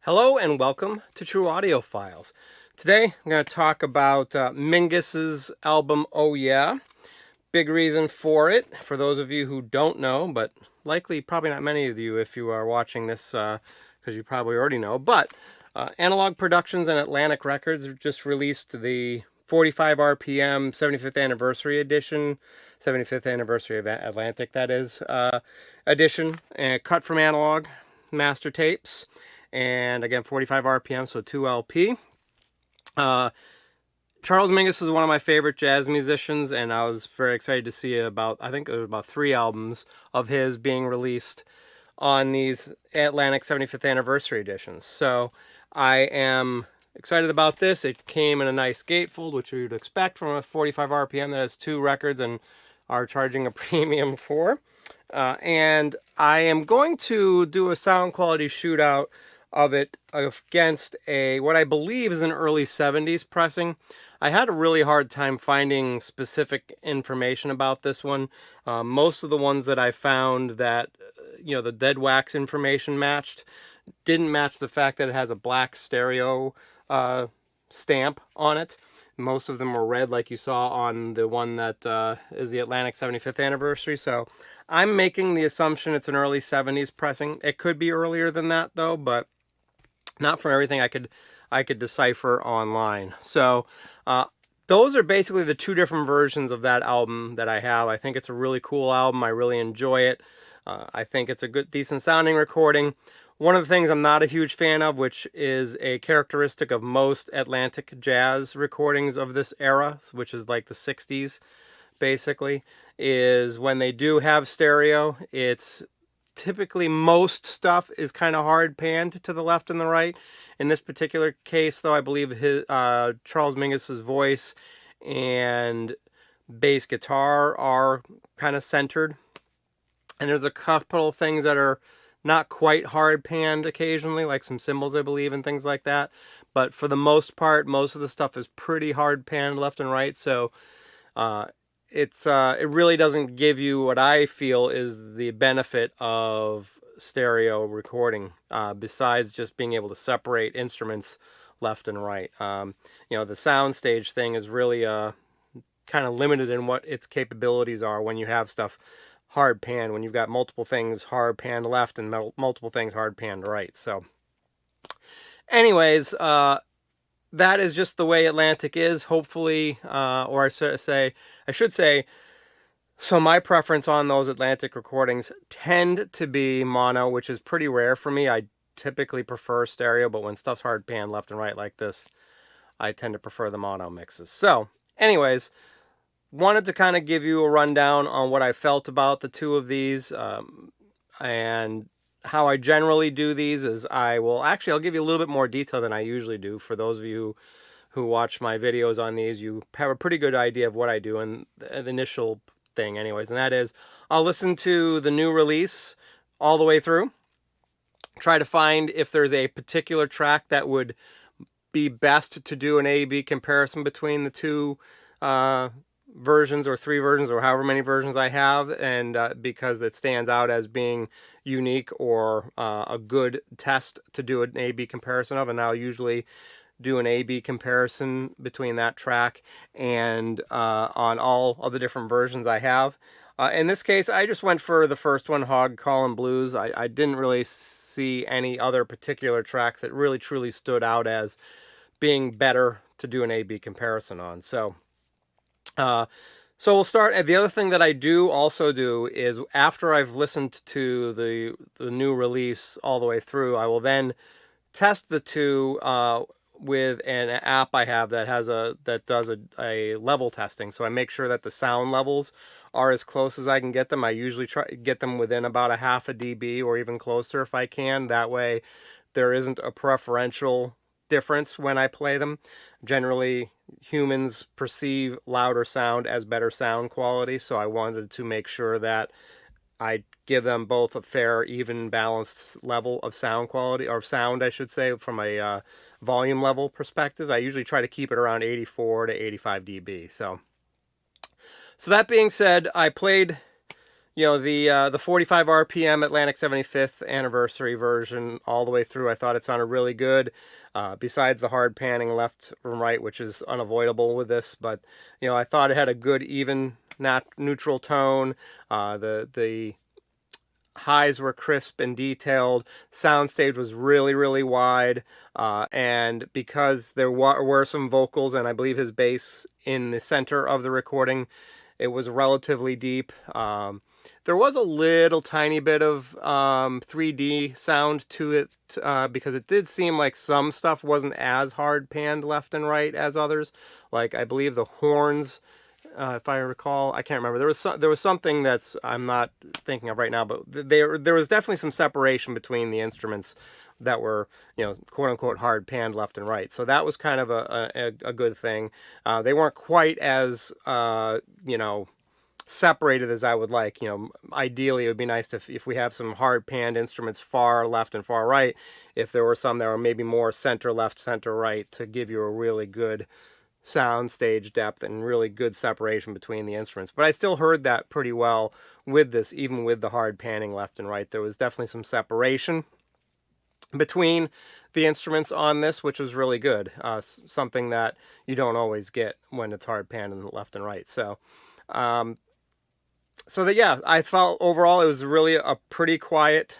Hello and welcome to True Audio Files. Today I'm going to talk about Mingus's album Oh Yeah. Big reason for it, for those of you who don't know, but likely probably not many of you if you are watching this because you probably already know, but Analogue Productions and Atlantic Records just released the 45 RPM 75th Anniversary Edition, 75th Anniversary of Atlantic, that is, edition, cut from Analogue master tapes. And again, 45 RPM, so 2 LP. Charles Mingus is one of my favorite jazz musicians, and I was very excited to see I think it was about 3 albums of his being released on these Atlantic 75th Anniversary editions. So I am excited about this. It came in a nice gatefold, which you would expect from a 45 RPM that has 2 records and are charging a premium for. And I am going to do a sound quality shootout of it against what I believe is an early 70s pressing. I had a really hard time finding specific information about this one. Most of the ones that I found that, the dead wax information matched didn't match the fact that it has a black stereo stamp on it. Most of them were red, like you saw on the one that is the Atlantic 75th Anniversary. So I'm making the assumption it's an early 70s pressing. It could be earlier than that, though, but not from everything I could decipher online. So those are basically the 2 different versions of that album that I have. I think it's a really cool album. I really enjoy it. I think it's a good, decent sounding recording. One of the things I'm not a huge fan of, which is a characteristic of most Atlantic jazz recordings of this era, which is like the 60s, basically, is when they do have stereo, it's typically most stuff is kind of hard panned to the left and the right. In this particular case, though, I believe his Charles Mingus's voice and bass guitar are kind of centered. And there's a couple of things that are not quite hard panned occasionally, like some cymbals, I believe, and things like that. But for the most part, most of the stuff is pretty hard panned left and right. So it really doesn't give you what I feel is the benefit of stereo recording, besides just being able to separate instruments left and right. The soundstage thing is really kind of limited in what its capabilities are when you have stuff hard panned, when you've got multiple things hard panned left and multiple things hard panned right. So anyways, that is just the way Atlantic is, hopefully, or I should say, so my preference on those Atlantic recordings tend to be mono, which is pretty rare for me. I typically prefer stereo, but when stuff's hard pan left and right like this, I tend to prefer the mono mixes. So anyways, wanted to kind of give you a rundown on what I felt about the 2 of these, and how I generally do these is I'll give you a little bit more detail than I usually do. For those of you who watch my videos on these, you have a pretty good idea of what I do and the initial thing anyways, and that is I'll listen to the new release all the way through, try to find if there's a particular track that would be best to do an A-B comparison between the 2 versions or 3 versions or however many versions I have, and because it stands out as being unique or a good test to do an A-B comparison of, and I'll usually do an A-B comparison between that track and on all of the different versions I have. In this case, I just went for the first one, Hog Callin' Blues. I didn't really see any other particular tracks that really truly stood out as being better to do an A-B comparison on. So we'll start. The other thing that I also do is after I've listened to the new release all the way through, I will then test the 2 with an app I have that does a level testing. So I make sure that the sound levels are as close as I can get them. I usually try to get them within about a half a dB or even closer if I can. That way there isn't a preferential difference when I play them. Generally, humans perceive louder sound as better sound quality, so I wanted to make sure that I give them both a fair, even, balanced level of sound quality, or sound, I should say, from a volume level perspective. I usually try to keep it around 84 to 85 dB. So that being said, I played, the 45 RPM Atlantic 75th anniversary version all the way through, I thought it sounded really good. Besides the hard panning left and right, which is unavoidable with this, but I thought it had a good even neutral tone. The highs were crisp and detailed. Soundstage was really, really wide, and because there were some vocals and I believe his bass in the center of the recording, it was relatively deep. There was a little tiny bit of 3D sound to it, because it did seem like some stuff wasn't as hard panned left and right as others. Like I believe the horns, if I recall, I can't remember. There was something that's I'm not thinking of right now, but there was definitely some separation between the instruments that were quote unquote hard panned left and right. So that was kind of a good thing. They weren't quite as separated as I would like. Ideally it would be nice if we have some hard panned instruments far left and far right, if there were some that were maybe more center left, center right, to give you a really good sound stage depth and really good separation between the instruments. But I still heard that pretty well with this, even with the hard panning left and right. There was definitely some separation between the instruments on this, which was really good. Something that you don't always get when it's hard panning left and right. So I felt overall it was really a pretty quiet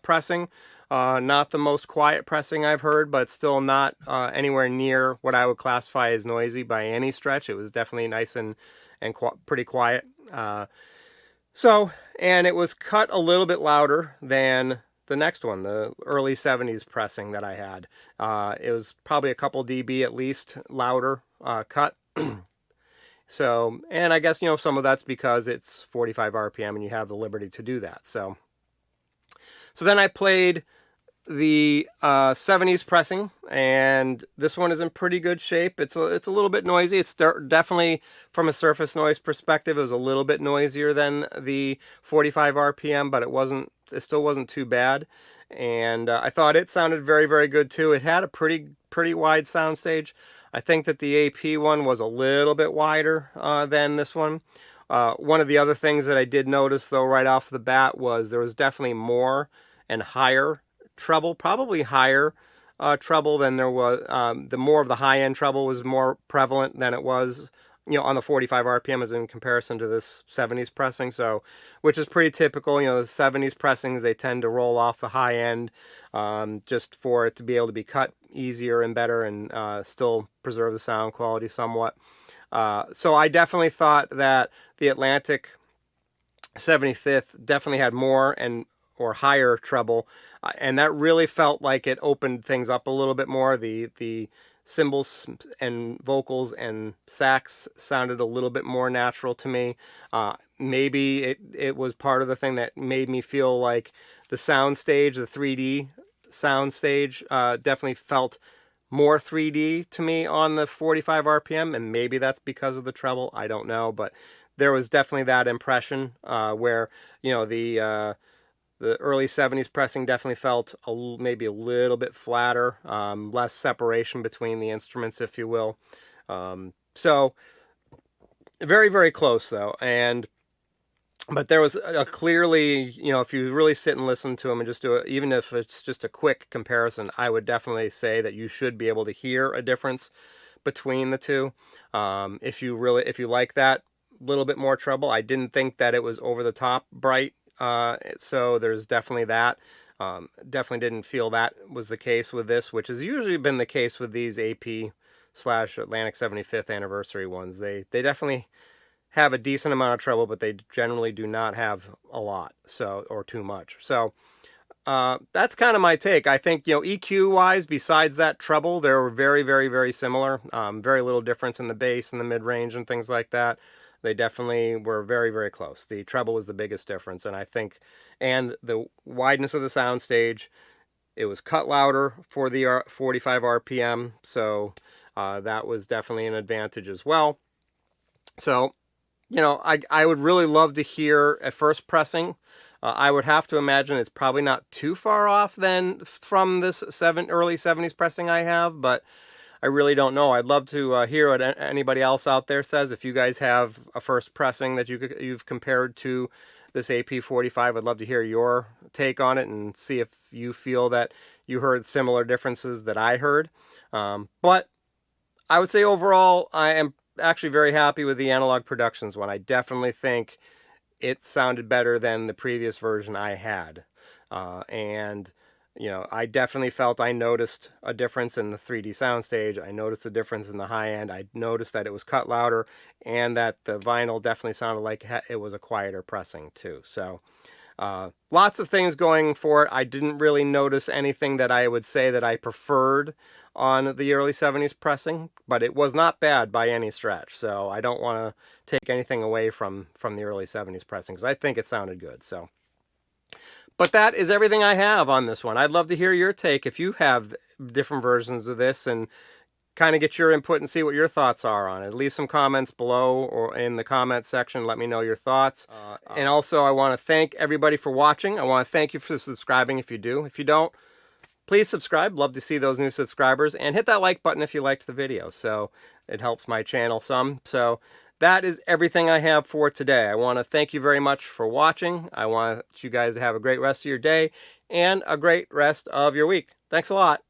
pressing. Not the most quiet pressing I've heard, but still not anywhere near what I would classify as noisy by any stretch. It was definitely nice and pretty quiet. And it was cut a little bit louder than the next one, the early 70s pressing that I had. It was probably a couple dB at least louder cut. So, and I guess, some of that's because it's 45 RPM and you have the liberty to do that. So then I played the 70s pressing, and this one is in pretty good shape. It's a little bit noisy. It's definitely, from a surface noise perspective, it was a little bit noisier than the 45 RPM, but it still wasn't too bad. And I thought it sounded very, very good too. It had a pretty wide soundstage. I think that the AP one was a little bit wider than this one. One of the other things that I did notice, though, right off the bat was there was definitely more and higher treble, probably higher treble than there was. The more of the high-end treble was more prevalent than it was, on the 45 RPM as in comparison to this 70s pressing. So, which is pretty typical. The 70s pressings, they tend to roll off the high end just for it to be able to be cut easier and better and still preserve the sound quality somewhat. So I definitely thought that the Atlantic 75th definitely had more or higher treble, and that really felt like it opened things up a little bit more. The cymbals and vocals and sax sounded a little bit more natural to me. Maybe it was part of the thing that made me feel like the sound stage, the 3D sound stage, definitely felt more 3D to me on the 45 RPM, and maybe that's because of the treble. I don't know, but there was definitely that impression where the early 70s pressing definitely felt maybe a little bit flatter, less separation between the instruments, if you will. So very, very close though, but there was a clearly, if you really sit and listen to them and just do it, even if it's just a quick comparison, I would definitely say that you should be able to hear a difference between the two. If you like that little bit more treble, I didn't think that it was over the top bright. So there's definitely that. Definitely didn't feel that was the case with this, which has usually been the case with these AP/Atlantic 75th anniversary ones. They definitely have a decent amount of treble, but they generally do not have a lot, or too much. So that's kind of my take. I think, EQ wise, besides that treble, they were very, very, very similar. Very little difference in the bass and the mid range and things like that. They definitely were very, very close. The treble was the biggest difference, and I think, and the wideness of the soundstage, it was cut louder for the 45 RPM, so that was definitely an advantage as well. So, I would really love to hear a first pressing. I would have to imagine it's probably not too far off then from this early 70s pressing I have, but I really don't know. I'd love to hear what anybody else out there says. If you guys have a first pressing that you've compared to this AP45, I'd love to hear your take on it and see if you feel that you heard similar differences that I heard. But I would say overall, I am actually very happy with the Analogue Productions one. I definitely think it sounded better than the previous version I had. And you know, I definitely felt I noticed a difference in the 3D soundstage. I noticed a difference in the high end. I noticed that it was cut louder and that the vinyl definitely sounded like it was a quieter pressing too. So lots of things going for it. I didn't really notice anything that I would say that I preferred on the early 70s pressing, but it was not bad by any stretch. So I don't want to take anything away from the early 70s pressing because I think it sounded good. So. But that is everything I have on this one. I'd love to hear your take if you have different versions of this and kind of get your input and see what your thoughts are on it. Leave some comments below or in the comments section. Let me know your thoughts. And also, I want to thank everybody for watching. I want to thank you for subscribing if you do. If you don't, please subscribe. Love to see those new subscribers. And hit that like button if you liked the video. So it helps my channel some. So that is everything I have for today. I want to thank you very much for watching. I want you guys to have a great rest of your day and a great rest of your week. Thanks a lot.